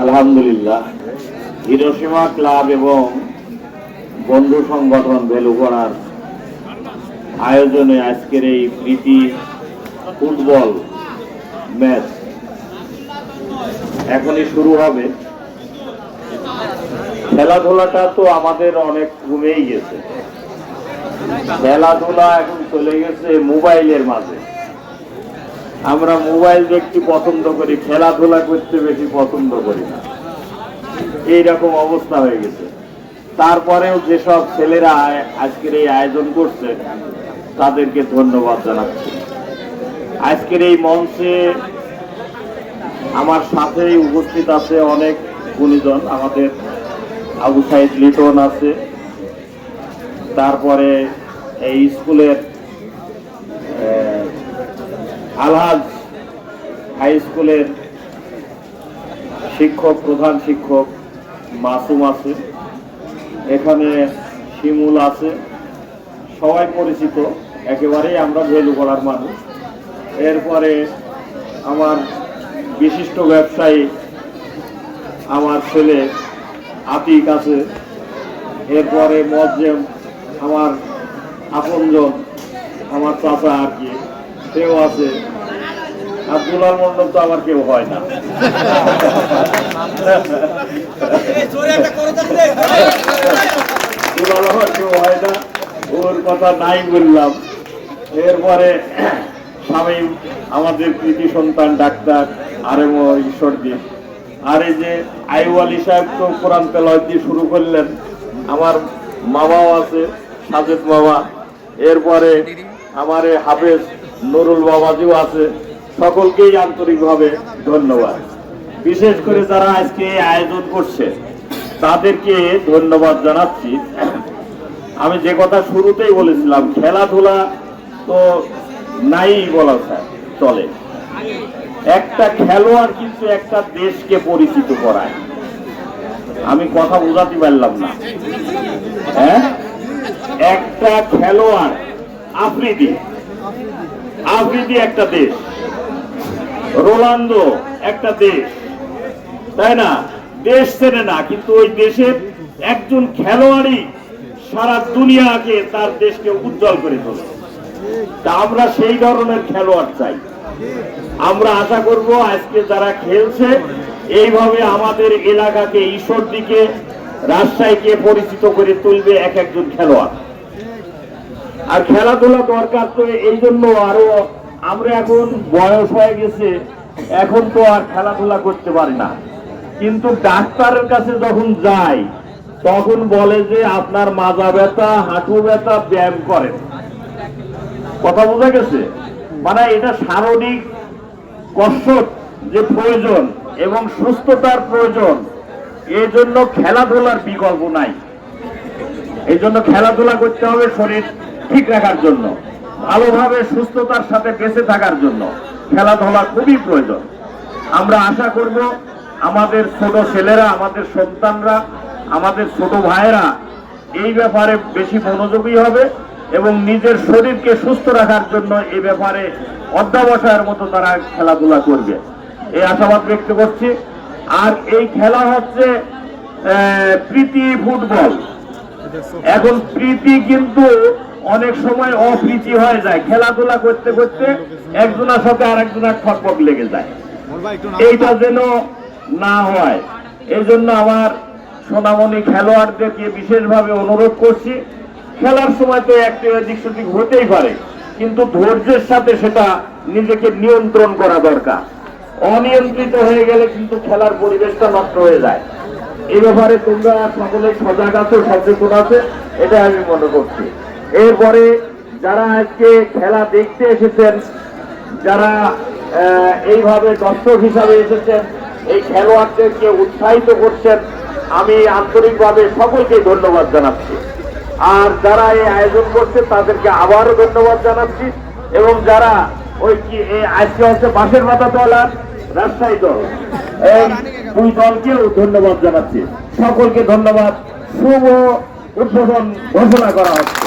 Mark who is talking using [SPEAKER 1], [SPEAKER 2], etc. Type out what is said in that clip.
[SPEAKER 1] আলহামদুলিল্লাহ, Hiroshima club এবং বন্ধু সংগঠন বেলুপাড়ার আয়োজনে আজকের এই প্রীতি ফুটবল ম্যাচ এখনই শুরু হবে। খেলাধুলাটা তো আমাদের অনেক কমেই গেছে। খেলাধুলা এখন চলে গেছে মোবাইলের মাঝে। আমরা মোবাইল দেখতে পছন্দ করি, খেলাধুলা করতে বেশি পছন্দ করি না, এইরকম অবস্থা হয়ে গেছে। তারপরেও যেসব ছেলেরা আজকের এই আয়োজন করছে তাদেরকে ধন্যবাদ জানাচ্ছি। আজকের এই মঞ্চে আমার সাথেই উপস্থিত আছে অনেক গুণীজন। আমাদের আবু সাইদ লিটন আছে, তারপরে এই স্কুলের আলহাজ হাই স্কুলের শিক্ষক, প্রধান শিক্ষক মাসুম আছে, এখানে শিমুল আছে, সবাই পরিচিত, একেবারেই আমরা বেলুপাড়ার মানুষ। এরপরে আমার বিশিষ্ট ব্যবসায়ী আমার ছেলে আতিক আছে, এরপরে মজ্জেম আমার আপনজন, আমার চাচা আর কি সেও আছে, আর দুলাল মন্ডল তো আমার কেউ হয় না। দুলাল আমার কেউ হয় না, ওর কথা নাই বললাম। এরপরে স্বামী আমাদের কৃতি সন্তান ডাক্তার আরএমও ঈশ্বরদীপ, আর এই যে আইয়ুব আলী সাহেব তো কোরআন তেলাওয়াত দিয়ে শুরু করলেন। আমার মামাও আছে, সাজেদ মামা, এরপরে আমার হাফেজ নুরুল বাবাজিও আছে। সকলকেই আন্তরিকভাবে ধন্যবাদ। বিশেষ করে যারা আজকে আয়োজন করছে তাদেরকে ধন্যবাদ জানাচ্ছি। আমি যে কথা শুরুতেই বলেছিলাম, খেলাধুলা তো নাই বলা চলে। একটা খেলোয়াড় কিন্তু একটা দেশকে পরিচিত করায়। আমি কথা বোঝাতে পারলাম না। হ্যাঁ, একটা খেলোয়াড় আফ্রিদি একটা দেশ, রোনালদো একটা দেশ, তাই না? দেশ চেনে না, কিন্তু ওই দেশের একজন খেলোয়াড়ই সারা দুনিয়াকে, তার দেশকে উজ্জ্বল করে তোলে। তা আমরা সেই ধরনের খেলোয়াড় চাই। আমরা আশা করব আজকে যারা খেলছে এইভাবে আমাদের এলাকাকে, ঈশ্বরদীকে, রাজশাহীকে পরিচিত করে তুলবে এক একজন খেলোয়াড়। আর খেলাধুলা দরকার তো এই জন্য, আরো আমরা এখন বয়স হয়ে গেছে, এখন তো আর খেলাধুলা করতে পারি না। কিন্তু ডাক্তারের কাছে যখন যাই তখন বলে যে আপনার মাজা ব্যথা, হাঁটু ব্যথা, ব্যায়াম করেন। কথা বোঝা গেছে? মানে এটা শারীরিক কসরত যে প্রয়োজন এবং সুস্থতার প্রয়োজন, এই জন্য খেলাধুলার বিকল্প নাই। এই জন্য খেলাধুলা করতে হবে শরীর ঠিক রাখার জন্য, ভালোভাবে সুস্থতার সাথে বেঁচে থাকার জন্য খেলাধুলা খুবই প্রয়োজন। আমরা আশা করব আমাদের ছোট ছেলেরা, আমাদের সন্তানরা, আমাদের ছোট ভাইয়েরা এই ব্যাপারে বেশি মনোযোগী হবে এবং নিজের শরীরকে সুস্থ রাখার জন্য এই ব্যাপারে অধ্যবসায়ের মতো তারা খেলাধুলা করবে, এই আশাবাদ ব্যক্ত করছি। আর এই খেলা হচ্ছে প্রীতি ফুটবল। এখন প্রীতি কিন্তু অনেক সময় অপ্রীতি হয়ে যায়, খেলাধুলা করতে করতে একজনের সাথে আর একজনের ঠকপক লেগে যায়। এইটা যেন না হয়, এই জন্য আমার সোনামণি খেলোয়াড়দেরকে বিশেষভাবে অনুরোধ করছি, খেলার সময় তো একটু এদিক সেদিক হতেই পারে, কিন্তু ধৈর্যের সাথে সেটা নিজেকে নিয়ন্ত্রণ করা দরকার। অনিয়ন্ত্রিত হয়ে গেলে কিন্তু খেলার পরিবেশটা নষ্ট হয়ে যায়। এই ব্যাপারে তোমরা সকলে সজাগ আছো, সচেতন আছে, এটা আমি মনে করছি। এরপরে যারা আজকে খেলা দেখতে এসেছেন, যারা এইভাবে দর্শক হিসাবে এসেছেন, এই খেলোয়াড়দেরকে উৎসাহিত করছেন, আমি আন্তরিকভাবে সকলকে ধন্যবাদ জানাচ্ছি। আর যারা এই আয়োজন করছে তাদেরকে আবারও ধন্যবাদ জানাচ্ছি। এবং যারা ওই কি আজকে হচ্ছে বাঁশের পাতা দল আর রাজশাহী দল, এই দুই দলকেও ধন্যবাদ জানাচ্ছি। সকলকে ধন্যবাদ। শুভ উদ্বোধন ঘোষণা করা হচ্ছে।